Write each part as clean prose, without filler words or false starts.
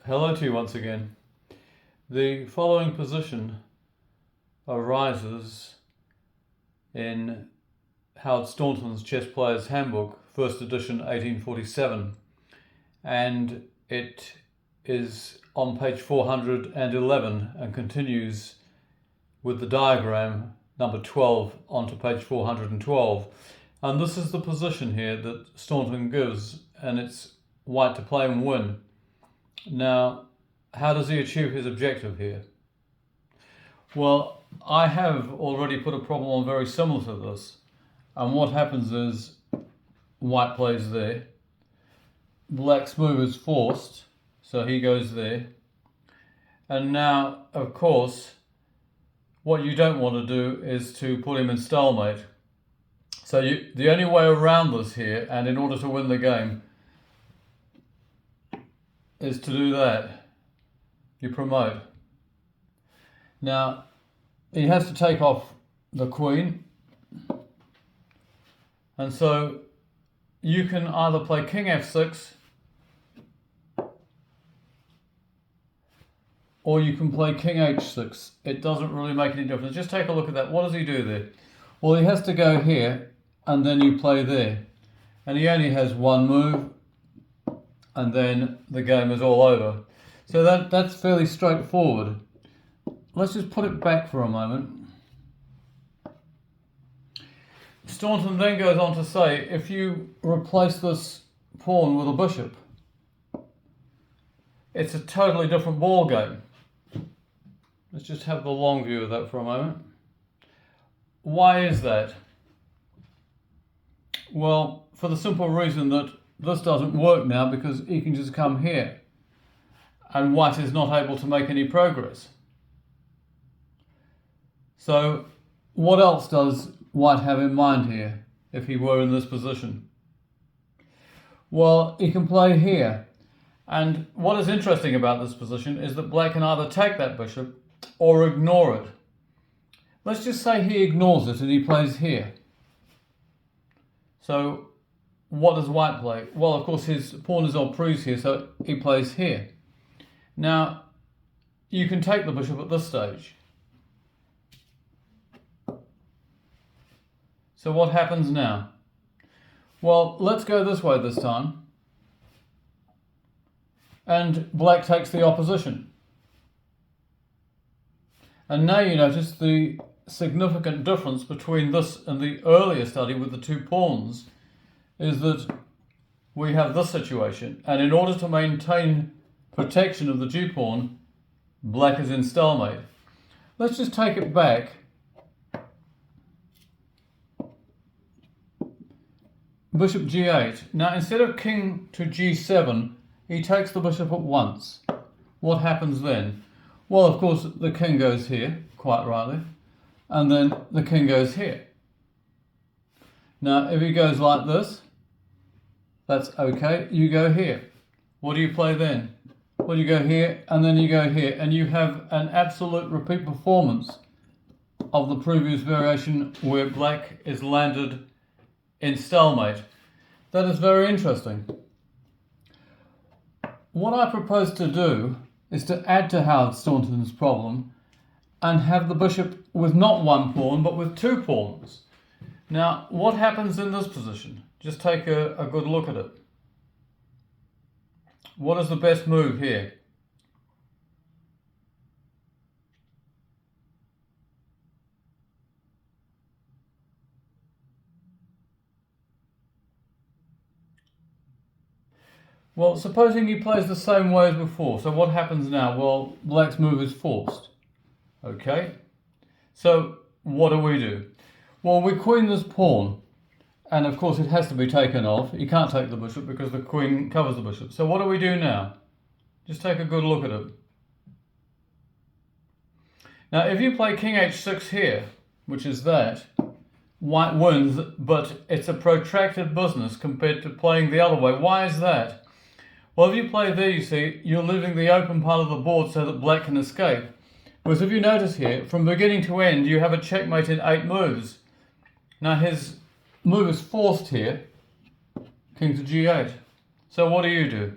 Hello to you once again. The following position arises in Howard Staunton's Chess Player's Handbook, first edition 1847, and it is on page 411 and continues with the diagram number 12 onto page 412. And this is the position here that Staunton gives, and it's white to play and win. Now, how does he achieve his objective here? Well, I have already put a problem on very similar to this. And what happens is white plays there. Black's move is forced, so he goes there. And now, of course, what you don't want to do is to put him in stalemate. So the only way around this here, and in order to win the game, is to do that. You promote. Now, he has to take off the queen. And so you can either play king f6 or you can play king h6. It doesn't really make any difference. Just take a look at that. What does he do there? Well, he has to go here and then you play there. And he only has one move, and then the game is all over. So that's fairly straightforward. Let's just put it back for a moment. Staunton then goes on to say, if you replace this pawn with a bishop, it's a totally different ball game. Let's just have the long view of that for a moment. Why is that? Well, for the simple reason that this doesn't work now because he can just come here and white is not able to make any progress. So what else does white have in mind here if he were in this position? Well, he can play here. And what is interesting about this position is that black can either take that bishop or ignore it. Let's just say he ignores it and he plays here. So what does white play? Well, of course, his pawn is en prise here, so he plays here. Now, you can take the bishop at this stage. So what happens now? Well, let's go this way this time. And black takes the opposition. And now you notice the significant difference between this and the earlier study with the two pawns is that we have this situation, and in order to maintain protection of the G-pawn, black is in stalemate. Let's just take it back. Bishop G8. Now, instead of king to G7, he takes the bishop at once. What happens then? Well, of course, the king goes here, quite rightly, and then the king goes here. Now, if he goes like this, that's okay. You go here. What do you play then? Well, you go here, and then you go here, and you have an absolute repeat performance of the previous variation where black is landed in stalemate. That is very interesting. What I propose to do is to add to Howard Staunton's problem and have the bishop with not one pawn, but with two pawns. Now, what happens in this position? Just take a good look at it. What is the best move here? Well, supposing he plays the same way as before, so what happens now? Well, black's move is forced. Okay, so what do? Well, we queen this pawn, and of course it has to be taken off. You can't take the bishop because the queen covers the bishop. So what do we do now? Just take a good look at it. Now, if you play king h6 here, which is that, white wins, but it's a protracted business compared to playing the other way. Why is that? Well, if you play there, you see, you're leaving the open part of the board so that black can escape. Whereas if you notice here, from beginning to end, you have a checkmate in 8 moves. Now his move is forced here, king to g8. So what do?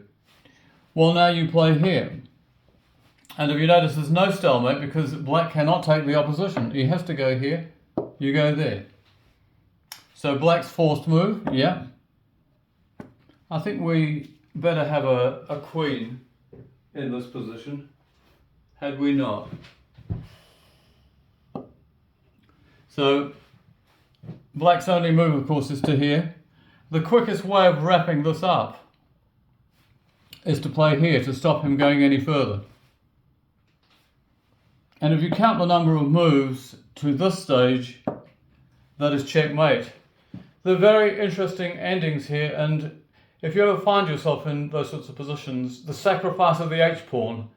Well, now you play here. And if you notice, there's no stalemate because black cannot take the opposition. He has to go here, you go there. So black's forced move, yeah. I think we better have a queen in this position, had we not. So black's only move, of course, is to here. The quickest way of wrapping this up is to play here to stop him going any further. And if you count the number of moves to this stage, that is checkmate. They're very interesting endings here, and if you ever find yourself in those sorts of positions, the sacrifice of the H-pawn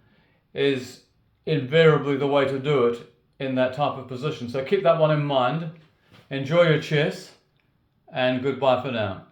is invariably the way to do it in that type of position. So keep that one in mind. Enjoy your chess, and goodbye for now.